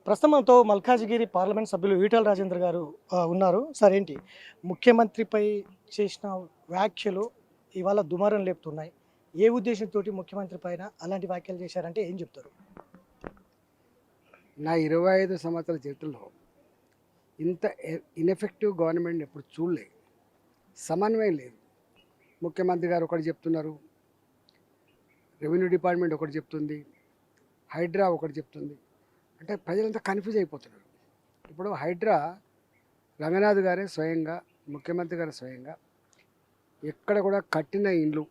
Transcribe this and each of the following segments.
ప్రస్తుతంతో Malkajgiri parliament సభ్యులు ఈటెల రాజేందర్ గారు ఉన్నారు. సార్ ఏంటి ముఖ్యమంత్రిపై చేసిన వ్యాఖ్యలు ఇవాళ దుమారం లేపుతున్నాయి. ఏ ఉద్దేశంతో ముఖ్యమంత్రి పైన అలాంటి వ్యాఖ్యలు చేశారంటే ఏం చెప్తారు? నా 25 సంవత్సరాల జీవితంలో ఇంత ఇన్ఎఫెక్టివ్ గవర్నమెంట్ ఎప్పుడు చూడలేదు. సమన్వయం లేదు. ముఖ్యమంత్రి గారు ఒకటి చెప్తున్నారు, రెవెన్యూ డిపార్ట్మెంట్ ఒకటి చెప్తుంది, హైడ్రా ఒకటి చెప్తుంది. అంటే ప్రజలంతా కన్ఫ్యూజ్ అయిపోతున్నారు. ఇప్పుడు హైడ్రా రంగనాథ్ గారే స్వయంగా, ముఖ్యమంత్రి గారు స్వయంగా ఎక్కడ కూడా కట్టిన ఇండ్లు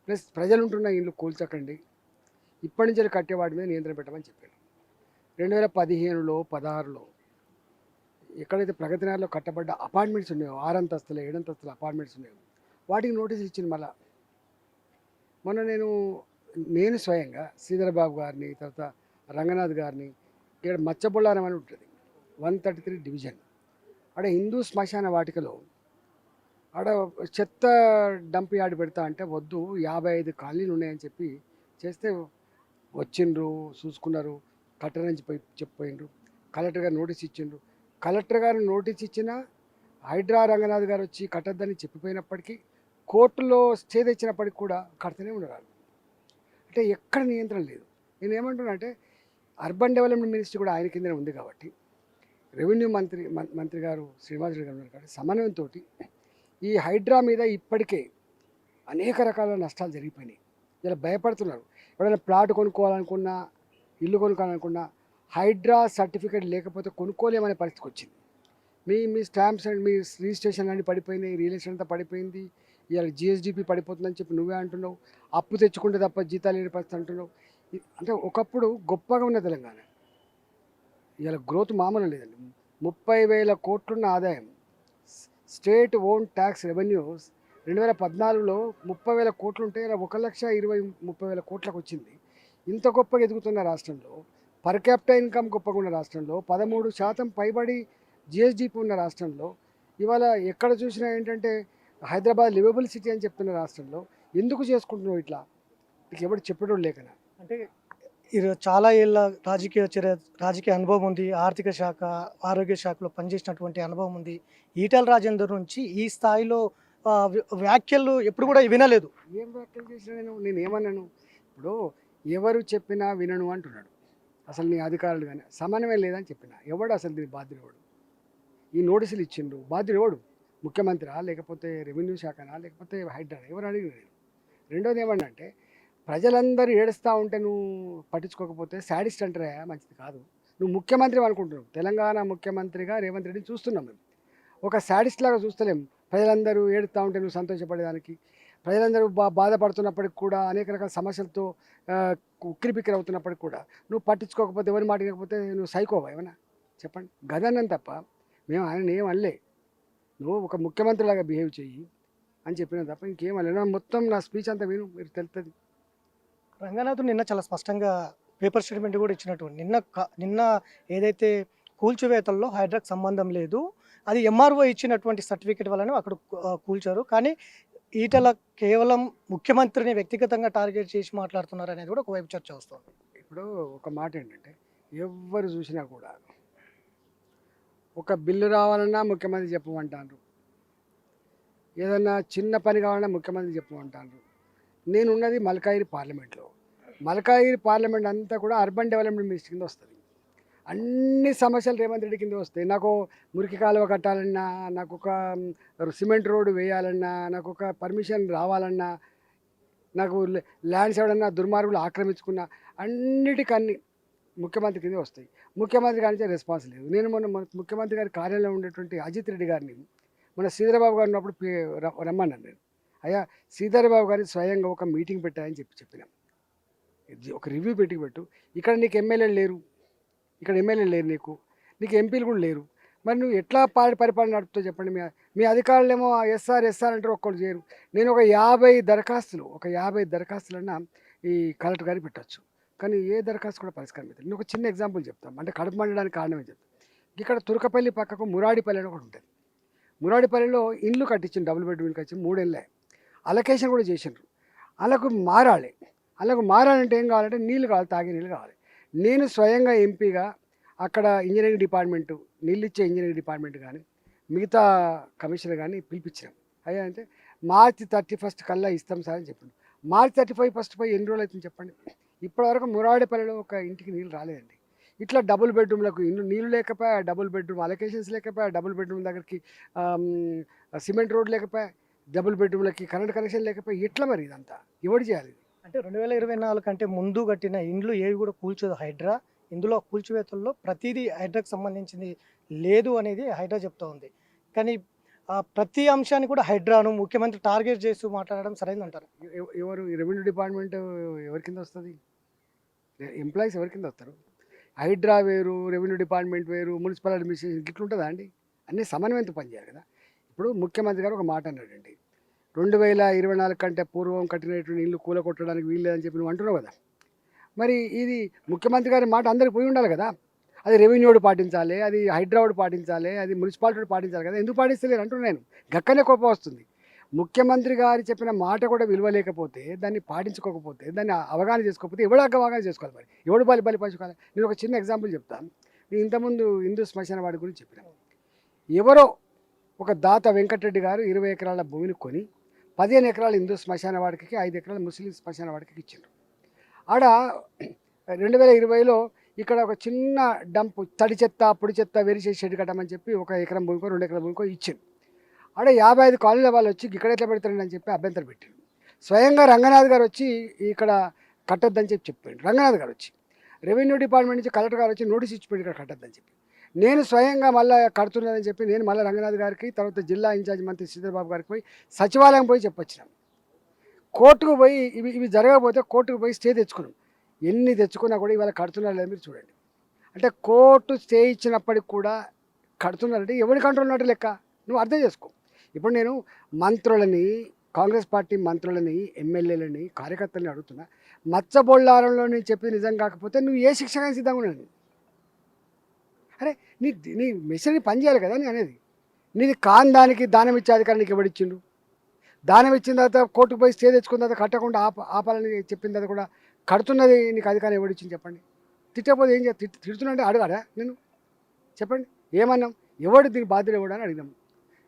ప్లస్ ప్రజలు ఉంటున్న ఇండ్లు కూల్చకండి, ఇప్పటి నుంచి కట్టే వాటి మీద నియంత్రణ పెట్టమని చెప్పారు. 2015లో 16లో ఎక్కడైతే ప్రగతి నగర్లో కట్టబడ్డ అపార్ట్మెంట్స్ ఉన్నాయో, 6 అంతస్తుల 7 అంతస్తుల అపార్ట్మెంట్స్ ఉన్నాయో వాటికి నోటీసులు ఇచ్చింది. మళ్ళా మొన్న నేను స్వయంగా శ్రీధర్ బాబు గారిని, తర్వాత రంగనాథ్ గారిని, ఇక్కడ మచ్చబొల్లారం అని ఉంటుంది 133 డివిజన్, ఆడ హిందూ శ్మశాన వాటికలో ఆడ చెత్త డంప్ యార్డ్ పెడతా అంటే వద్దు, 55 కాలనీలు ఉన్నాయని చెప్పి చేస్తే వచ్చిండ్రు, చూసుకున్నారు, కలెక్టర్ నుంచి చెప్పిపోయిండ్రు, కలెక్టర్ గారు నోటీస్ ఇచ్చిండ్రు. కలెక్టర్ గారు నోటీస్ ఇచ్చిన హైడ్రా రంగనాథ్ గారు వచ్చి కట్టద్దని చెప్పిపోయినప్పటికీ కోర్టులో స్టే తెచ్చినప్పటికి కూడా కడుతూనే ఉన్నారు. అంటే ఎక్కడ నియంత్రణ లేదు. నేను ఏమంటున్నా అంటే అర్బన్ డెవలప్మెంట్ మినిస్ట్రీ కూడా ఆయన కిందనే ఉంది కాబట్టి రెవెన్యూ మంత్రి గారు శ్రీనివాస్ రెడ్డి గారు ఉన్నారు కాబట్టి సమన్వయంతో ఈ హైడ్రా మీద ఇప్పటికే అనేక రకాల నష్టాలు జరిగిపోయినాయి. ఇలా భయపడుతున్నారు. ఎవరైనా ప్లాట్ కొనుక్కోవాలనుకున్నా, ఇల్లు కొనుక్కోవాలనుకున్నా హైడ్రా సర్టిఫికేట్ లేకపోతే కొనుక్కోలేమనే పరిస్థితికి వచ్చింది. మీ స్టాంప్స్ అండ్ మీ రిజిస్ట్రేషన్ అన్నీ పడిపోయినాయి, రియల్ ఎస్టేట్ అంతా పడిపోయింది, ఇవాళ జిఎస్డిపి పడిపోతుందని చెప్పి నువ్వే అంటున్నావు, అప్పు తెచ్చుకుంటే తప్ప జీతాలు లేని పరిస్థితి అంటున్నావు. అంటే ఒకప్పుడు గొప్పగా ఉన్న తెలంగాణ ఇవాళ గ్రోత్ మామూలు లేదండి. 30,000 కోట్లున్న ఆదాయం, స్టేట్ ఓన్ ట్యాక్స్ రెవెన్యూస్ 2014లో 30,000 కోట్లు ఉంటే 1,20,30,000 కోట్లకు వచ్చింది. ఇంత గొప్పగా ఎదుగుతున్న రాష్ట్రంలో, పర్ క్యాపిటల్ ఇన్కమ్ గొప్పగా ఉన్న రాష్ట్రంలో, 13% పైబడి జిఎస్డిపి ఉన్న రాష్ట్రంలో, ఇవాళ ఎక్కడ చూసినా ఏంటంటే హైదరాబాద్ లివబుల్ సిటీ అని చెప్తున్న రాష్ట్రంలో ఎందుకు చేసుకుంటున్నావు ఇట్లా? నీకు ఎవరు చెప్పడం లేకనా? అంటే చాలా ఏళ్ళ రాజకీయ అనుభవం ఉంది, ఆర్థిక శాఖ, ఆరోగ్య శాఖలో పనిచేసినటువంటి అనుభవం ఉంది. ఈటెల రాజేందర్ నుంచి ఈ స్థాయిలో వ్యాఖ్యలు ఎప్పుడు కూడా వినలేదు. ఏం వ్యాఖ్యలు చేసినా నేను ఏమన్నాను? ఇప్పుడు ఎవరు చెప్పినా వినను అంటున్నాడు. అసలు నీ అధికారులు కానీ సమన్వయం లేదని చెప్పిన. ఎవడు అసలు దీని బాధ్యుడు ఎవడు? ఈ నోటీసులు ఇచ్చిండు, బాధ్యుడు ఎవడు? ముఖ్యమంత్రియా, లేకపోతే రెవెన్యూ శాఖనా, లేకపోతే హైడ్రా? ఎవరు అడిగిన? రెండోది ఏమన్నా ప్రజలందరూ ఏడుస్తూ ఉంటే నువ్వు పట్టించుకోకపోతే శాడిస్ట్ అంటారా? మంచిది కాదు. నువ్వు ముఖ్యమంత్రి అనుకుంటున్నావు. తెలంగాణ ముఖ్యమంత్రిగా రేవంత్ రెడ్డిని చూస్తున్నాం మేము. ఒక శాడిస్ట్ లాగా చూస్తలేం. ప్రజలందరూ ఏడుస్తూ ఉంటే నువ్వు సంతోషపడేదానికి, ప్రజలందరూ బాధపడుతున్నప్పటికి కూడా, అనేక రకాల సమస్యలతో ఉక్కిరిబిక్కిరి అవుతున్నప్పటికి కూడా నువ్వు పట్టించుకోకపోతే, ఎవరి మాట వినకపోతే నువ్వు సైకోవా ఏమన్నా? చెప్పండి. గదన్నం తప్ప మేము ఆయన ఏం అనలే. నువ్వు ఒక ముఖ్యమంత్రిలాగా బిహేవ్ చెయ్యి అని చెప్పినా తప్ప ఇంకేం అనలే. మొత్తం నా స్పీచ్ అంతా విను, మీరు తెలుస్తుంది. రంగనాథ్ నిన్న చాలా స్పష్టంగా పేపర్ స్టేట్మెంట్ కూడా ఇచ్చినట్టు, నిన్న ఏదైతే కూల్చివేతల్లో హైడ్రాకి సంబంధం లేదు, అది ఎంఆర్ఓ ఇచ్చినటువంటి సర్టిఫికేట్ వలన అక్కడ కూల్చారు, కానీ ఈటల కేవలం ముఖ్యమంత్రిని వ్యక్తిగతంగా టార్గెట్ చేసి మాట్లాడుతున్నారు అనేది కూడా ఒకవైపు చర్చ వస్తుంది. ఇప్పుడు ఒక మాట ఏంటంటే, ఎవరు చూసినా కూడా ఒక బిల్లు రావాలన్నా ముఖ్యమంత్రి చెప్పమంటారు, ఏదన్నా చిన్న పని కావాలన్నా ముఖ్యమంత్రి చెప్పమంటారు. నేనున్నది మల్కాజిగిరి పార్లమెంట్లో. మల్కాజిగిరి పార్లమెంట్ అంతా కూడా అర్బన్ డెవలప్మెంట్ మినిస్టర్ కింద వస్తుంది. అన్ని సమస్యలు రేవంత్ రెడ్డి కింద వస్తాయి. నాకు మురికి కాలువ కట్టాలన్నా, నాకు ఒక సిమెంట్ రోడ్డు వేయాలన్నా, నాకు ఒక పర్మిషన్ రావాలన్నా, నాకు ల్యాండ్స్ ఎవడన్నా దుర్మార్గులు ఆక్రమించుకున్నా, అన్నిటికన్నీ ముఖ్యమంత్రి కింద వస్తాయి. ముఖ్యమంత్రి గారి నుంచి రెస్పాన్స్ లేదు. నేను మొన్న ముఖ్యమంత్రి గారి కార్యాలయంలో ఉండేటువంటి అజిత్ రెడ్డి గారిని మన శ్రీధరబాబు గారు ఉన్నప్పుడు రమ్మన్నాను నేను. అయ్యా, శ్రీధరబాబు గారిని స్వయంగా ఒక మీటింగ్ పెట్టాయని చెప్పినాం. ఒక రివ్యూ పెట్టు. ఇక్కడ నీకు ఎమ్మెల్యేలు లేరు, ఇక్కడ ఎమ్మెల్యేలు లేరు, నీకు ఎంపీలు కూడా లేరు. మరి నువ్వు ఎట్లా పరిపాలన నడుపుతావు చెప్పండి? మీ అధికారులేమో ఎస్ఆర్ అంటారు, ఒక్కరు చేయరు. నేను ఒక 50 దరఖాస్తులన్నా ఈ కలెక్టర్ గారికి పెట్టచ్చు, కానీ ఏ దరఖాస్తు కూడా పరిష్కారం అవుతుంది. నేను ఒక చిన్న ఎగ్జాంపుల్ చెప్తాను, అంటే కడుపు మండడానికి కారణమే చెప్తాను. ఇక్కడ తురకపల్లి పక్కకు మురాడిపల్లి అని ఒకటి ఉంటుంది. మురాడిపల్లిలో ఇండ్లు కట్టించింది, డబుల్ బెడ్రూమ్ ఇల్లు కట్టించి 3 ఏళ్ళే. అలొకేషన్ కూడా చేసిండ్రు. అలాగ మారాలంటే ఏం కావాలంటే నీళ్ళు కావాలి, తాగే నీళ్ళు కావాలి. నేను స్వయంగా ఎంపీగా అక్కడ ఇంజనీరింగ్ డిపార్ట్మెంటు, నీళ్ళు ఇచ్చే ఇంజనీరింగ్ డిపార్ట్మెంట్ కానీ మిగతా కమిషనర్ కానీ పిలిపించినాం. అయ్యా అంటే మార్చి 31 కల్లా ఇస్తాం సార్ అని చెప్పిండు. మార్చి 31 పోయి ఎన్ని రోజులు అవుతుంది చెప్పండి. ఇప్పటివరకు మురాడేపల్లిలో ఒక ఇంటికి నీళ్ళు రాలేదండి. ఇట్లా డబుల్ బెడ్రూమ్లకు ఇల్లు నీళ్ళు లేకపోయా, డబుల్ బెడ్రూమ్ అలొకేషన్స్ లేకపోయా, డబుల్ బెడ్రూమ్ దగ్గరికి సిమెంట్ రోడ్ లేకపోయా, డబుల్ బెడ్రూమ్లకి కరెంట్ కనెక్షన్ లేకపోయా, ఎట్లా మరి ఇదంతా ఎవరు చేయాలి? అంటే 2024 కంటే ముందు కట్టిన ఇండ్లు ఏవి కూడా కూల్చోదు హైడ్రా. ఇందులో కూల్చివేతల్లో ప్రతిదీ హైడ్రాకి సంబంధించింది లేదు అనేది హైడ్రా చెప్తా ఉంది. కానీ ప్రతి అంశాన్ని కూడా హైడ్రాను ముఖ్యమంత్రి టార్గెట్ చేస్తూ మాట్లాడడం సరైందంటారు. ఎవరు ఈ రెవెన్యూ డిపార్ట్మెంట్ ఎవరి కింద వస్తుంది? ఎంప్లాయీస్ ఎవరి కింద వస్తారు? హైడ్రా వేరు, రెవెన్యూ డిపార్ట్మెంట్ వేరు, మున్సిపల్ అడ్మినిస్ట్రేషన్ ఇట్లుంటుందా అండి? అన్నీ సమన్వయంతో పనిచేయాలి కదా. ఇప్పుడు ముఖ్యమంత్రి గారు ఒక మాట అన్నాడండి, 2024 కంటే పూర్వం కట్టినటువంటి ఇల్లు కూల కొట్టడానికి వీలు లేదని చెప్పి నువ్వు అంటున్నావు కదా. మరి ఇది ముఖ్యమంత్రి గారి మాట అందరికి పోయి ఉండాలి కదా. అది రెవెన్యూడు పాటించాలి, అది హైడ్రావుడు పాటించాలి, అది మున్సిపాలిటీ పాటించాలి కదా. ఎందుకు పాటిస్తలేరు అంటున్నాను నేను. గక్కనే కోపం వస్తుంది. ముఖ్యమంత్రి గారు చెప్పిన మాట కూడా విలువ లేకపోతే, దాన్ని పాటించుకోకపోతే, దాన్ని అవగాహన చేసుకోకపోతే ఎవడు అవగాహన చేసుకోవాలి? మరి ఎవడు బలి పంచుకోవాలి? నేను ఒక చిన్న ఎగ్జాంపుల్ చెప్తాను. నేను ఇంతకుముందు హిందూ శ్మశాన వాడి గురించి చెప్పిన. ఎవరో ఒక దాత వెంకటరెడ్డి గారు 20 ఎకరాల భూమిని కొని 15 ఎకరాలు హిందూ శ్మశాన వాడికి, 5 ఎకరాలు ముస్లిం శ్మశాన వాడికి ఇచ్చిండ్రు. ఆడ 2020లో ఇక్కడ ఒక చిన్న డంప్ తడి చెత్త, పొడి చెత్త వేరు షెడ్ కట్టమని చెప్పి 1 ఎకరం భూమికో 2 ఎకరాల భూమికో ఇచ్చింది. ఆడ 55 కాలనీల వాళ్ళు వచ్చి ఇక్కడ ఎట్లా పెడతారని చెప్పి అభ్యంతరం పెట్టారు. స్వయంగా రంగనాథ్ గారు వచ్చి ఇక్కడ కట్టొద్దని చెప్పాడు. రంగనాథ్ గారు వచ్చి రెవెన్యూ డిపార్ట్మెంట్ నుంచి కలెక్టర్ గారు వచ్చి నోటీస్ ఇచ్చిపోయింది ఇక్కడ కట్టొద్దని చెప్పి. నేను స్వయంగా మళ్ళీ కడుతున్నానని చెప్పి నేను మళ్ళీ రంగనాథ్ గారికి, తర్వాత జిల్లా ఇన్ఛార్జ్ మంత్రి శ్రీధర్బాబు గారికి పోయి సచివాలయం పోయి చెప్పొచ్చినాం. కోర్టుకు పోయి ఇవి జరగకపోతే కోర్టుకు పోయి స్టే తెచ్చుకున్నాం. ఎన్ని తెచ్చుకున్నా కూడా ఇవాళ కడుతున్నారు లేదు మీరు చూడండి. అంటే కోర్టు స్టే ఇచ్చినప్పటికి కూడా కడుతున్నారంటే ఎవరి కంట్రోల్ ఉన్నట్టు లెక్క. నువ్వు అర్థం చేసుకో. ఇప్పుడు నేను మంత్రులని, కాంగ్రెస్ పార్టీ మంత్రులని, ఎమ్మెల్యేలని, కార్యకర్తలని అడుగుతున్నా, మచ్చబొళ్ళారంలో నేను చెప్పింది నిజం కాకపోతే నువ్వు ఏ శిక్షగా సిద్ధంగా ఉన్నాను? అరే నీ మెషినరీ పని చేయాలి కదా నేను అనేది. నీది కాని దానికి దానం ఇచ్చే అధికారం నీకు ఎవడిచ్చిండు? దానం ఇచ్చిన తర్వాత కోర్టుకు పోయి స్టే తెచ్చుకున్న తర్వాత కట్టకుండా ఆపాలని చెప్పిన తర్వాత కూడా కడుతున్నది నీకు అధికారం ఎవడిచ్చింది చెప్పండి? తిట్టకపోతే ఏం తిడుతున్నా అడగాడా నేను? చెప్పండి ఏమన్నాం? ఎవడు దీనికి బాధ్యత ఎవడు అని అడిగాం.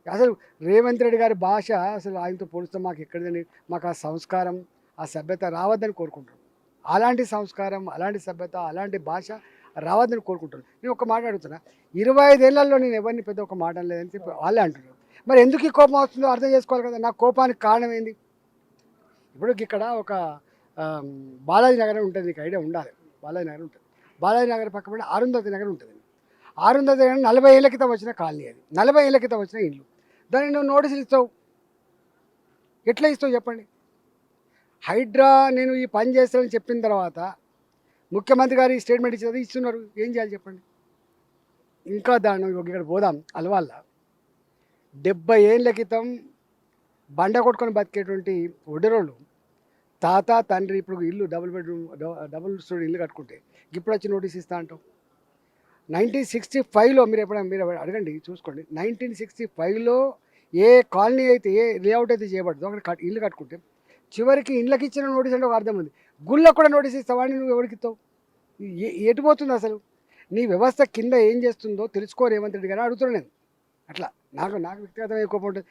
అసలు రేవంత్ రెడ్డి గారి భాష అసలు ఆయనతో పోలిస్తే మాకు ఎక్కడిదని, మాకు ఆ సంస్కారం, ఆ సభ్యత రావద్దని కోరుకుంటాం. అలాంటి సంస్కారం, అలాంటి సభ్యత, అలాంటి భాష రావద్దని కోరుకుంటాను. నేను ఒక మాట అడుగుతున్నా, 25 ఏళ్లలో నేను ఎవరిని పెద్ద ఒక మాట లేదని చెప్పి వాళ్ళే అంటున్నారు. మరి ఎందుకు ఈ కోపం వస్తుందో అర్థం చేసుకోవాలి కదా. నా కోపానికి కారణం ఏంది? ఇప్పుడు ఇక్కడ ఒక బాలాజీ నగరం ఉంటుంది, నీకు ఐడియా ఉండాలి. బాలాజీ నగరం ఉంటుంది. బాలాజీ నగర్ పక్కన అరుంధతి నగర్ ఉంటుంది. అరుంధతి నగరం 40 ఏళ్ల క్రితం వచ్చిన కాలనీ. అది 40 ఏళ్ల క్రితం వచ్చిన ఇల్లు. దాన్ని నువ్వు నోటీసులు ఇస్తావు, ఎట్లా ఇస్తావు చెప్పండి? హైడ్రా నేను ఈ పని చేస్తానని చెప్పిన తర్వాత ముఖ్యమంత్రి గారు ఈ స్టేట్మెంట్ ఇచ్చేది ఇస్తున్నారు. ఏం చేయాలి చెప్పండి? ఇంకా దాన్ని ఇక్కడ పోదాం. అలవాళ్ళ 70 ఏళ్ళ క్రితం బండ కొట్టుకొని బతికేటువంటి ఒడరోళ్ళు తాత తండ్రి ఇప్పుడు ఇల్లు డబుల్ స్టోరీ ఇల్లు కట్టుకుంటే ఇప్పుడు వచ్చి నోటీస్ ఇస్తా అంటాం. 1965లో మీరు అడగండి, చూసుకోండి. 1965లో ఏ కాలనీ అయితే, ఏ లేఅవుట్ అయితే చేయబడుతుందో అక్కడ ఇల్లు కట్టుకుంటే చివరికి ఇళ్ళకి ఇచ్చిన నోటీస్ అంటే ఒక అర్థం ఉంది. గుళ్ళకు కూడా నోటీస్ ఇస్తావని నువ్వు ఎవరికి ఇస్తావు? ఎటుపోతుంది అసలు? నీ వ్యవస్థ కింద ఏం చేస్తుందో తెలుసుకో రేవంత్ రెడ్డి గారు అడుగుతున్నాను నేను. అట్లా నాకు వ్యక్తిగతమైన కోపం ఉంటుంది.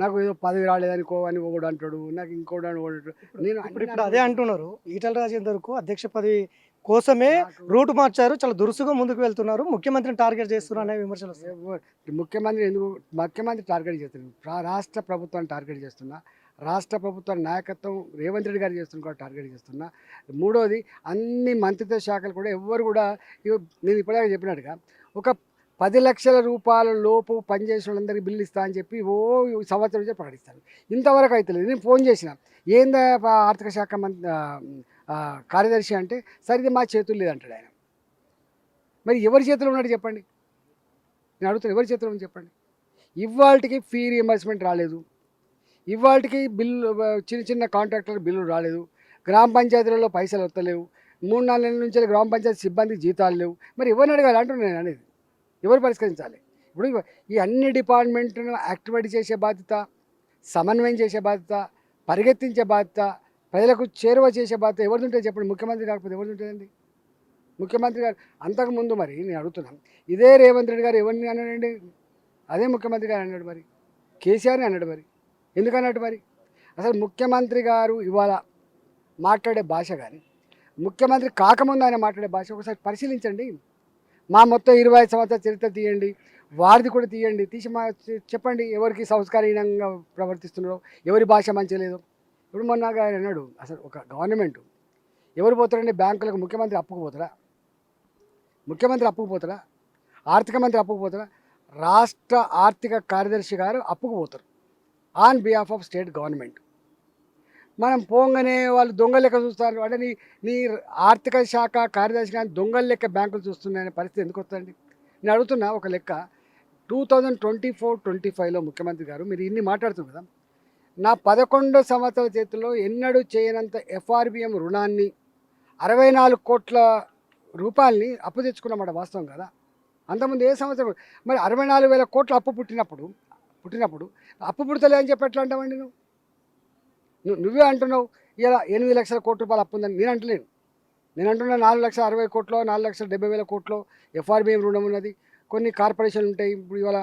నాకు ఏదో పదవి రాలేదనుకో అని ఒకడు అంటాడు, నాకు ఇంకోటి అని ఒకడు. నేను ఇప్పుడు అదే అంటున్నారు. ఈటల రాజేందర్కు అధ్యక్ష పదవి కోసమే రూట్ మార్చారు, చాలా దురుసుగా ముందుకు వెళ్తున్నారు, ముఖ్యమంత్రిని టార్గెట్ చేస్తున్నారు అనే విమర్శలు వస్తాయి. ముఖ్యమంత్రి టార్గెట్ చేస్తున్నారు? రాష్ట్ర ప్రభుత్వాన్ని టార్గెట్ చేస్తున్నా, రాష్ట్ర ప్రభుత్వ నాయకత్వం రేవంత్ రెడ్డి గారు చేస్తున్న టార్గెట్ చేస్తున్నా. మూడోది, అన్ని మంత్రిత్వ శాఖలు కూడా ఎవ్వరు కూడా నేను ఇప్పటిదాకా చెప్పినట్టుగా ఒక 10 లక్షల రూపాయల లోపు పనిచేసిన వాళ్ళందరికీ బిల్లు ఇస్తా అని చెప్పి సంవత్సరం నుంచి ప్రకటిస్తాను. ఇంతవరకు అయితే లేదు. నేను ఫోన్ చేసిన, ఏందా ఆర్థిక శాఖ కార్యదర్శి అంటే, సరిది మా చేతులు లేదంటాడు ఆయన. మరి ఎవరి చేతిలో ఉన్నాడు చెప్పండి? నేను అడుగుతాను, ఎవరి చేతిలో ఉంది చెప్పండి? ఇవాళకి ఫీ రియంబర్స్మెంట్ రాలేదు, ఇవాళకి బిల్లు చిన్న కాంట్రాక్టర్ బిల్లు రాలేదు, గ్రామ పంచాయతీలలో పైసలు వస్తలేవు, 3-4 నెలల నుంచి గ్రామ పంచాయతీ సిబ్బందికి జీతాలు లేవు. మరి ఎవరిని అడగాలి అంటున్నాను నేను అనేది. ఎవరు పరిష్కరించాలి? ఇప్పుడు ఈ అన్ని డిపార్ట్మెంట్ను యాక్టివేట్ చేసే బాధ్యత, సమన్వయం చేసే బాధ్యత, పరిగెత్తించే బాధ్యత, ప్రజలకు చేరువ చేసే బాధ్యత ఎవరిది ఉంటుంది చెప్పండి? ముఖ్యమంత్రి కాకపోతే ఎవరిది ఉంటుందండి? ముఖ్యమంత్రి గారు అంతకుముందు మరి నేను అడుగుతున్నాను, ఇదే రేవంత్ రెడ్డి గారు ఎవరిని అన్నాడండి? అదే ముఖ్యమంత్రి గారు అన్నాడు మరి, కేసీఆర్ని అన్నాడు మరి. ఎందుకన్నట్టు మరి? అసలు ముఖ్యమంత్రి గారు ఇవాళ మాట్లాడే భాష కానీ, ముఖ్యమంత్రి కాకముందు ఆయన మాట్లాడే భాష ఒకసారి పరిశీలించండి. మా మొత్తం 25 సంవత్సరాల చరిత్ర తీయండి, వారిది కూడా తీయండి, తీసి చెప్పండి ఎవరికి సంస్కారహీనంగా ప్రవర్తిస్తున్నారో, ఎవరి భాష మంచిగా లేదో. ఇప్పుడు మొన్న ఆయన అన్నాడు, అసలు ఒక గవర్నమెంట్ ఎవరు పోతారండి బ్యాంకులకు? ముఖ్యమంత్రి అప్పుకు పోతారా? ముఖ్యమంత్రి అప్పుకు పోతారా? ఆర్థిక మంత్రి అప్పుకు పోతారా? రాష్ట్ర ఆర్థిక కార్యదర్శి గారు అప్పుకు పోతారు on behalf of state government. మనం పోగానే వాళ్ళు దొంగల లెక్క చూస్తారు. అంటే నీ ఆర్థిక శాఖ కార్యదర్శి కానీ దొంగల లెక్క బ్యాంకులు చూస్తున్నాయనే పరిస్థితి ఎందుకు వస్తుందండి? నేను అడుగుతున్నా ఒక లెక్క. 2024-25లో ముఖ్యమంత్రి గారు మీరు ఇన్ని మాట్లాడుతున్నారు కదా, నా 11 సంవత్సరాల చేతుల్లో ఎన్నడూ చేయనంత ఎఫ్ఆర్బిఎం రుణాన్ని 64 కోట్ల రూపాయలని అప్పు తెచ్చుకున్నమాట, వాస్తవం కదా? అంతకుముందు ఏ సంవత్సరం మరి 64,000 కోట్ల అప్పు పుట్టినప్పుడు అప్పు పుడతలే అని చెప్పి ఎట్లా అంటావండి? నువ్వే అంటున్నావు ఇలా 8 లక్షల కోట్ల రూపాయలు అప్పు ఉందని. నేను అంటలేను. నేను అంటున్నా 4,60,000 కోట్లు, 4,70,000 కోట్లు ఎఫ్ఆర్బిఎం రుణం ఉన్నది. కొన్ని కార్పొరేషన్లు ఉంటాయి. ఇప్పుడు ఇవాళ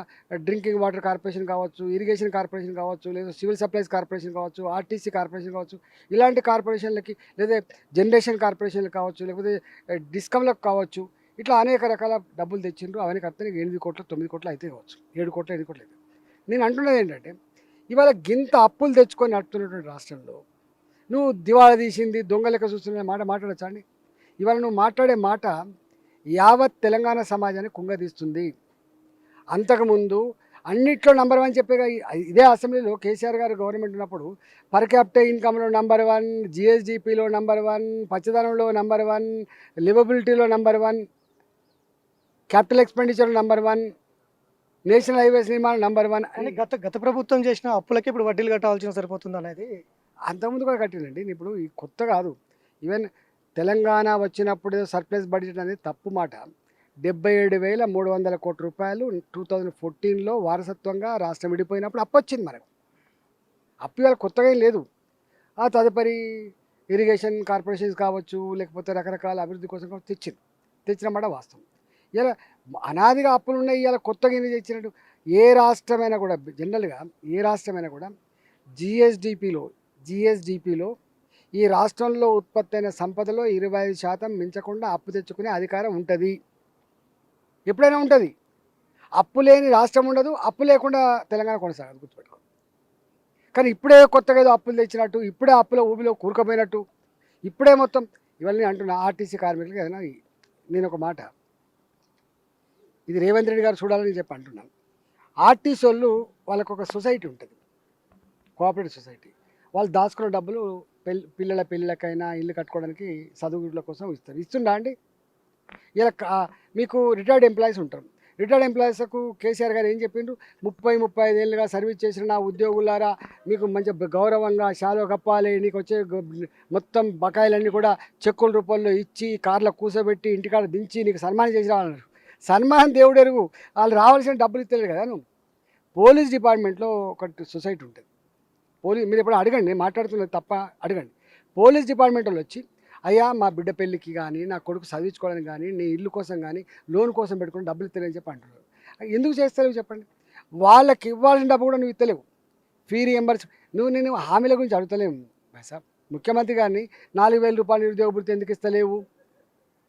డ్రింకింగ్ వాటర్ కార్పొరేషన్ కావచ్చు, ఇరిగేషన్ కార్పొరేషన్ కావచ్చు, లేదా సివిల్ సప్లైస్ కార్పొరేషన్ కావచ్చు, ఆర్టీసీ కార్పొరేషన్ కావచ్చు, ఇలాంటి కార్పొరేషన్లకి, లేదా జనరేషన్ కార్పొరేషన్లు కావచ్చు, లేకపోతే డిస్కమ్లకు కావచ్చు, ఇట్లా అనేక రకాల డబ్బులు తెచ్చిండ్రు. అవన్నీ కడితే 8 కోట్లు 9 కోట్లు అయితే కావచ్చు, 7 కోట్లు 8 కోట్లు అయితే. నేను అంటున్నది ఏంటంటే, ఇవాళ గింత అప్పులు తెచ్చుకొని నడుపుతున్నటువంటి రాష్ట్రంలో నువ్వు దివాళా తీసింది దొంగ లెక్క చూస్తున్న మాట మాట్లాడచ్చా అండి? ఇవాళ నువ్వు మాట్లాడే మాట యావత్ తెలంగాణ సమాజాన్ని కుంగదీస్తుంది. అంతకుముందు అన్నిట్లో నంబర్ 1 చెప్పేగా. ఇదే అసెంబ్లీలో కేసీఆర్ గారు గవర్నమెంట్ ఉన్నప్పుడు పర్ క్యాపిటల్ ఇన్కమ్లో నంబర్ 1, జిఎస్డిపిలో నంబర్ 1, పచ్చదనంలో నంబర్ 1, లివబిలిటీలో నంబర్ 1, క్యాపిటల్ ఎక్స్పెండిచర్లో నంబర్ 1, నేషనల్ హైవేస్ నిర్మాణం నంబర్ 1 అని గత ప్రభుత్వం చేసిన అప్పులకి ఇప్పుడు వడ్డీలు కట్టాల్సిన సరిపోతుంది అనేది. అంతకుముందు కూడా కట్టినండి. ఇప్పుడు ఈ కొత్త కాదు. ఈవెన్ తెలంగాణ వచ్చినప్పుడు సర్ప్లస్ బడ్జెట్ అనేది తప్పు మాట. 77,300 కోట్ల రూపాయలు 2014లో వారసత్వంగా రాష్ట్రం విడిపోయినప్పుడు అప్పు వచ్చింది మనకు. అప్పు ఇవాళ కొత్తగా ఏం లేదు. ఆ తదుపరి ఇరిగేషన్ కార్పొరేషన్స్ కావచ్చు, లేకపోతే రకరకాల అభివృద్ధి కోసం తెచ్చిన మాట వాస్తవం. ఇలా అనాదిగా అప్పులు ఉన్నాయి. ఇలా కొత్తగా ఏం తెచ్చినట్టు ఏ రాష్ట్రమైనా కూడా, జనరల్గా ఏ రాష్ట్రమైనా కూడా జిఎస్డిపిలో ఈ రాష్ట్రంలో ఉత్పత్తి అయిన సంపదలో 25% మించకుండా అప్పు తెచ్చుకునే అధికారం ఉంటుంది. ఎప్పుడైనా ఉంటుంది. అప్పు లేని రాష్ట్రం ఉండదు, అప్పు లేకుండా తెలంగాణ కొనసాగదు, గుర్తుపెట్టుకో. కానీ ఇప్పుడే కొత్తగా ఏదో అప్పులు తెచ్చినట్టు, ఇప్పుడే అప్పుల ఊబిలో కూరుకుపోయినట్టు, ఇప్పుడే మొత్తం ఇవన్నీ అంటున్నా. ఆర్టీసీ కార్మికులకి ఏదైనా నేను ఒక మాట, ఇది రేవంత్ రెడ్డి గారు చూడాలని చెప్పి అంటున్నాను. ఆర్టీసీ వాళ్ళు వాళ్ళకు ఒక సొసైటీ ఉంటుంది, కోఆపరేటివ్ సొసైటీ. వాళ్ళు దాచుకున్న డబ్బులు పిల్లల పెళ్ళిళ్ళకైనా ఇల్లు కట్టుకోవడానికి చదువుల కోసం ఇస్తుండా అండి? ఇలా మీకు రిటైర్డ్ ఎంప్లాయీస్ ఉంటారు. రిటైర్డ్ ఎంప్లాయీస్కు కేసీఆర్ గారు ఏం చెప్పిండ్రు? 30-35 ఏళ్ళుగా సర్వీస్ చేసిన నా ఉద్యోగులారా, మీకు మంచి గౌరవంగా శాలువ కప్పాలి, నీకు వచ్చే మొత్తం బకాయిలన్నీ కూడా చెక్కుల రూపంలో ఇచ్చి కార్లో కూర్చోబెట్టి ఇంటికాడ దించి నీకు సన్మానం చేసి రావాలన్నారు. సన్మానం దేవుడు ఎరుగు, వాళ్ళు రావాల్సిన డబ్బులు ఇస్తలేరు కదా. నువ్వు పోలీస్ డిపార్ట్మెంట్లో ఒక సొసైటీ ఉంటుంది. మీరు ఎప్పుడు అడగండి, నేను మాట్లాడుతున్నది తప్ప అడగండి. పోలీస్ డిపార్ట్మెంట్ వాళ్ళు వచ్చి, అయ్యా మా బిడ్డ పెళ్ళికి కానీ, నా కొడుకు చదివించుకోవడానికి కానీ, నీ ఇల్లు కోసం కానీ, లోన్ కోసం పెట్టుకుని డబ్బులు ఇస్తలేని చెప్పి అంటున్నారు. ఎందుకు చేస్తలేవు చెప్పండి? వాళ్ళకి ఇవ్వాల్సిన డబ్బు కూడా నువ్వు ఇస్తలేవు. ఫీ రియంబర్స్ నేను హామీల గురించి అడుగుతలేము సార్. ముఖ్యమంత్రి గారిని 4,000 రూపాయలు నిరుద్యోగ భృతి ఎందుకు ఇస్తలేవు?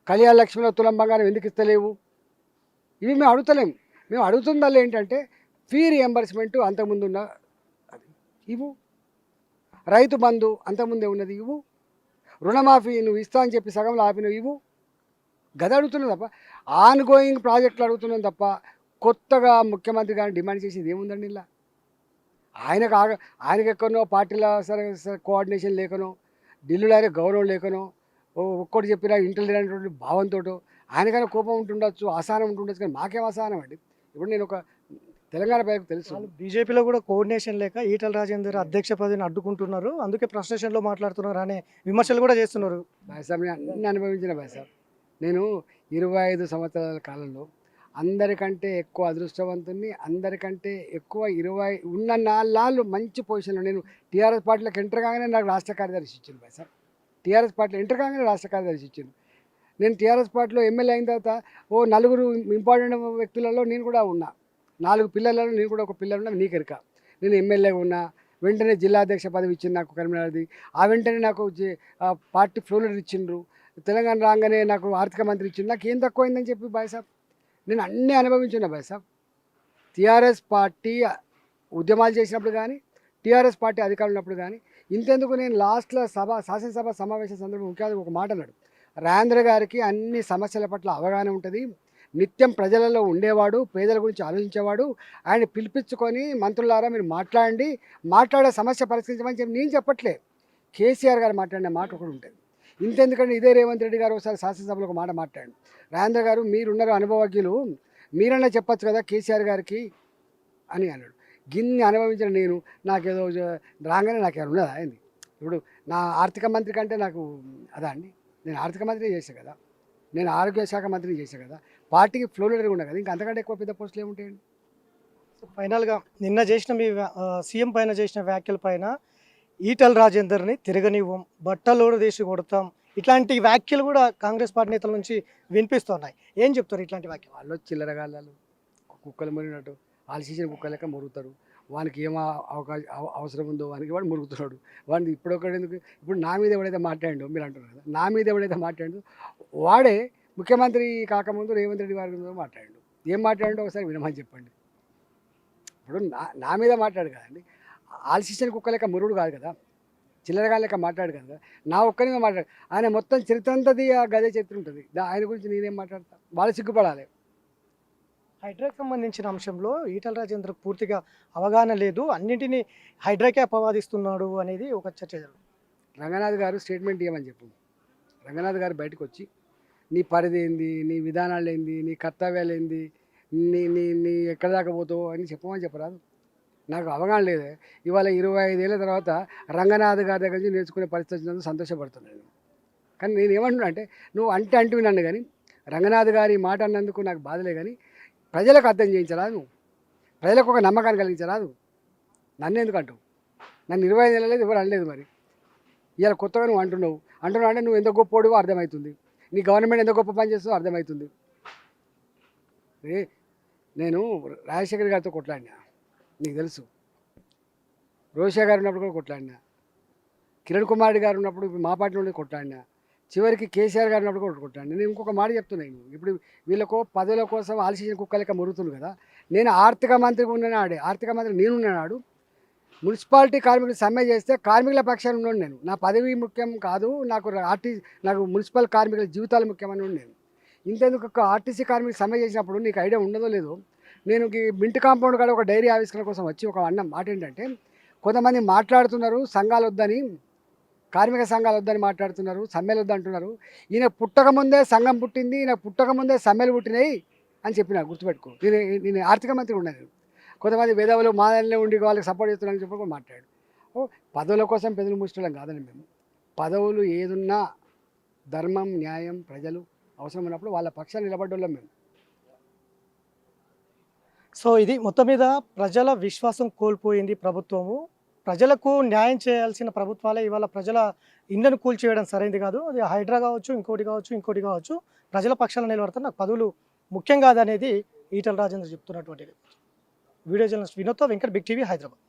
కళ్యాణ లక్ష్మిలో తులం బంగారం ఎందుకు ఇస్తలేవు? ఇవి మేము అడుగుతలేము. మేము అడుగుతుందల్లా ఏంటంటే ఫీ రియంబర్స్మెంట్ అంతకుముందు ఉన్న అది ఇవ్వు, రైతు బంధు అంతకుముందే ఉన్నది ఇవ్వు, రుణమాఫీ నువ్వు ఇస్తా అని చెప్పి సగంలో ఆపినవి ఇవ్వు. గది అడుగుతున్నాం తప్ప ఆన్ గోయింగ్ ప్రాజెక్టులు అడుగుతున్నాం తప్ప కొత్తగా ముఖ్యమంత్రి గారిని డిమాండ్ చేసేది ఏముందండి? ఇలా ఆయనకు ఎక్కడనో పార్టీల సరే కోఆర్డినేషన్ లేకనో, ఢిల్లీలో ఆయన గౌరవం లేకనో, ఒక్కటి చెప్పినా ఇంటెలిజెంట్ భావంతో ఆయనకైనా కోపం ఉంటుండొచ్చు, అసహనం ఉంటుండొచ్చు. కానీ మాకేం అసహనం అండి? ఇప్పుడు నేను ఒక తెలంగాణ ప్రజలకు తెలుసు, బీజేపీలో కూడా కోఆర్డినేషన్ లేక ఈటల రాజేందర్ అధ్యక్ష పదవిని అడ్డుకుంటున్నారు, అందుకే ఫ్రస్ట్రేషన్లో మాట్లాడుతున్నారు అనే విమర్శలు కూడా చేస్తున్నారు. భాయసాబ్ అన్ని అనుభవించిన భాయసాబ్. నేను 25 సంవత్సరాల కాలంలో అందరికంటే ఎక్కువ అదృష్టవంతుని, అందరికంటే ఎక్కువ 20 ఉన్న 4 నాళ్ళు మంచి పొజిషన్లో నేను టీఆర్ఎస్ పార్టీలోకి ఎంటర్ కాగానే నాకు రాష్ట్ర కార్యదర్శి ఇచ్చింది భాయసాబ్. టీఆర్ఎస్ పార్టీలో ఎంటర్ కాగానే రాష్ట్ర కార్యదర్శి ఇచ్చింది. నేను టీఆర్ఎస్ పార్టీలో ఎమ్మెల్యే అయిన తర్వాత నలుగురు ఇంపార్టెంట్ వ్యక్తులలో నేను కూడా ఉన్నా. 4 పిల్లలలో నేను కూడా ఒక పిల్లలు ఉన్నా, నీకు ఎరక. నేను ఎమ్మెల్యేగా ఉన్నా, వెంటనే జిల్లా అధ్యక్ష పదవి ఇచ్చింది నాకు కరీంనగర్ది. ఆ వెంటనే నాకు పార్టీ ఫ్లో లీడర్ ఇచ్చిండ్రు. తెలంగాణ రాగానే నాకు ఆర్థిక మంత్రి ఇచ్చిండు. నాకు ఏం తక్కువైందని చెప్పి బాయ్సాబ్ నేను అన్నీ అనుభవించున్నా బాయ్సాబ్. టీఆర్ఎస్ పార్టీ ఉద్యమాలు చేసినప్పుడు కానీ, టీఆర్ఎస్ పార్టీ అధికారులు ఉన్నప్పుడు కానీ, ఇంతెందుకు నేను లాస్ట్లో శాసనసభ సమావేశం సందర్భంగా ముఖ్యంగా ఒక మాట అన్నాడు. రాజేంద్ర గారికి అన్ని సమస్యల పట్ల అవగాహన ఉంటుంది, నిత్యం ప్రజలలో ఉండేవాడు, పేదల గురించి ఆలోచించేవాడు. ఆయన పిలిపించుకొని మంత్రులారా మీరు మాట్లాడండి, మాట్లాడే సమస్య పరిష్కరించమని చెప్పి నేను చెప్పట్లే. కేసీఆర్ గారు మాట్లాడిన మాట ఒకటి ఉంటుంది. ఇంతెందుకంటే ఇదే రేవంత్ రెడ్డి గారు ఒకసారి శాసనసభలో ఒక మాట మాట్లాడండి. రాజేంద్ర గారు మీరున్నారు అనుభవజ్ఞులు, మీరన్నా చెప్పచ్చు కదా కేసీఆర్ గారికి అని అన్నాడు. గిన్ని అనుభవించిన నేను నాకేదో రాగానే నాకు ఏమైనా ఉన్నదా అయింది. ఇప్పుడు నా ఆర్థిక మంత్రి కంటే నాకు అదా అండి, నేను ఆర్థిక మంత్రి చేసా కదా, నేను ఆరోగ్య శాఖ మంత్రిని చేసా కదా, పార్టీకి ఫ్లో లీడర్గా ఉన్నా కదా, ఇంకా అంతకంటే ఎక్కువ పెద్ద పోస్టులు ఏముంటాయండి. సో ఫైనల్గా నిన్న చేసిన మీ సీఎం పైన చేసిన వ్యాఖ్యల పైన ఈటల రాజేందర్ని తిరగనివ్వం, బట్టలోడు తీసి కొడతాం, ఇట్లాంటి వ్యాఖ్యలు కూడా కాంగ్రెస్ పార్టీ నేతల నుంచి వినిపిస్తున్నాయి. ఏం చెప్తారు ఇట్లాంటి వ్యాఖ్యలు? వాళ్ళు చిల్లరగాళ్ళు కుక్కలు మురిగినట్టు ఆలసించిన కుక్క లెక్క మురుగుతారు. వానికి ఏం అవసరం ఉందో వానికి వాడు మురుగుతున్నాడు. వాడిని ఇప్పుడొకటి ఎందుకు, ఇప్పుడు నా మీద ఎవడైతే మాట్లాడిండో మీరు అంటున్నారు కదా, నా మీద ఎవడైతే మాట్లాడిండో వాడే ముఖ్యమంత్రి కాకముందు రేవంత్ రెడ్డి వారి మీద మాట్లాడిండు. ఏం మాట్లాడిండో ఒకసారి వినమని చెప్పండి. ఇప్పుడు నా మీద మాట్లాడు కదండి, ఆలసించిన కుక్క లెక్క మురుగుడు కాదు కదా, చిల్లరగా లెక్క మాట్లాడు కదా, నా ఒక్కరి మీద మాట్లాడు. ఆయన మొత్తం చరిత్ర అంతది ఆ గదే చరిత్ర ఉంటుంది. ఆయన గురించి నేనేం మాట్లాడతా, వాళ్ళు సిగ్గుపడాలి. హైడ్రాకి సంబంధించిన అంశంలో ఈటల రాజేందర్కు పూర్తిగా అవగాహన లేదు, అన్నింటినీ హైడ్రాకే అపవాదిస్తున్నాడు అనేది ఒక చర్చ జరుగుతుంది. రంగనాథ్ గారు స్టేట్మెంట్ ఇవ్వమని చెప్పు. రంగనాథ్ గారు బయటకు వచ్చి నీ పరిధి ఏంది, నీ విధానాలు ఏంది, నీ కర్తవ్యాలు ఏంది, నీ నీ నీ ఎక్కడ దాకా పోతావు అని చెప్పమని చెప్పరాదు. నాకు అవగాహన లేదే. ఇవాళ 25 ఏళ్ళ తర్వాత రంగనాథ్ గారి దగ్గర నుంచి నేర్చుకునే పరిస్థితి వచ్చినందుకు సంతోషపడుతున్నాను. కానీ నేను ఏమంటున్నా అంటే, నువ్వు అంటే విన్నాను కానీ రంగనాథ్ గారి మాట అన్నందుకు నాకు బాధలే, కానీ ప్రజలకు అర్థం చేయించరాదు, నువ్వు ప్రజలకు ఒక నమ్మకాన్ని కలిగించరాదు. నన్ను ఎందుకు అంటావు? నన్ను 25 ఏళ్ళ లేదు ఎవరు అనలేదు. మరి ఇవాళ కొత్తగా నువ్వు అంటున్నావు అంటే నువ్వు ఎంత గొప్పోడివో అర్థమవుతుంది, నీ గవర్నమెంట్ ఎంత గొప్ప పని చేస్తుందో అర్థమవుతుంది. నేను రాజశేఖర్ గారితో కొట్లాడినా, నీకు తెలుసు. రోషా గారు ఉన్నప్పుడు కూడా కొట్లాడినా, కిరణ్ కుమార్ రెడ్డి గారు ఉన్నప్పుడు మా పార్టీలో ఉండి కొట్లాడినా, చివరికి కేసీఆర్ గారు ఉన్నప్పుడు కూడా కొట్లాడినా. నేను ఇంకొక మాట చెప్తున్నాను, ఇప్పుడు వీళ్ళకు పదవుల కోసం ఆలసించిన కుక్కలక మురుగుతుంది కదా. నేను ఆర్థిక మంత్రిగా ఉన్నాడు, ఆర్థిక మంత్రి నేనున్నాడు. మున్సిపాలిటీ కార్మికులు సమ్మె చేస్తే కార్మికుల పక్షాన ఉన్నాడు నేను. నా పదవి ముఖ్యం కాదు, నాకు మున్సిపల్ కార్మికుల జీవితాలు ముఖ్యమని నేను. ఇంతెందుకు ఆర్టీసీ కార్మికులు సమ్మె చేసినప్పుడు నీకు ఐడియా ఉండదో లేదో, నేను మింట్ కాంపౌండ్ కాడ ఒక డైరీ ఆవిష్కరణ కోసం వచ్చి ఒక అన్న మాట ఏంటంటే, కొంతమంది మాట్లాడుతున్నారు సంఘాలు వద్దని, కార్మిక సంఘాలు వద్దని మాట్లాడుతున్నారు, సమ్మెలు వద్దంటున్నారు. ఈయన పుట్టకముందే సంఘం పుట్టింది, ఈయన పుట్టకముందే సమ్మెలు పుట్టినాయి అని చెప్పిన గుర్తుపెట్టుకో. నేను ఆర్థిక మంత్రి ఉన్నాను. కొంతమంది వేదవులు మాదల్లో ఉండి వాళ్ళకి సపోర్ట్ చేస్తున్నారని చెప్పి కూడా మాట్లాడు. పదవుల కోసం పెదవులు మూసుకోవడం కాదండి మేము. పదవులు ఏదున్నా ధర్మం, న్యాయం, ప్రజలు అవసరం ఉన్నప్పుడు వాళ్ళ పక్షాన్ని నిలబడ్డోళ్ళం మేము. సో ఇది మొత్తం మీద ప్రజల విశ్వాసం కోల్పోయింది ప్రభుత్వము. ప్రజలకు న్యాయం చేయాల్సిన ప్రభుత్వాలే ఇవాళ ప్రజల ఇళ్లను కూల్చివేయడం సరైనది కాదు. అది హైడ్రా కావచ్చు, ఇంకోటి కావచ్చు, ప్రజల పక్షాన నిలబడతారు, నాకు పదవులు ముఖ్యం కాదనేది ఈటల రాజేందర్ చెప్తున్నటువంటిది. వీడియో జర్నలిస్ట్ వినోద్తో వెంకట్, బిగ్ టీవీ, హైదరాబాద్.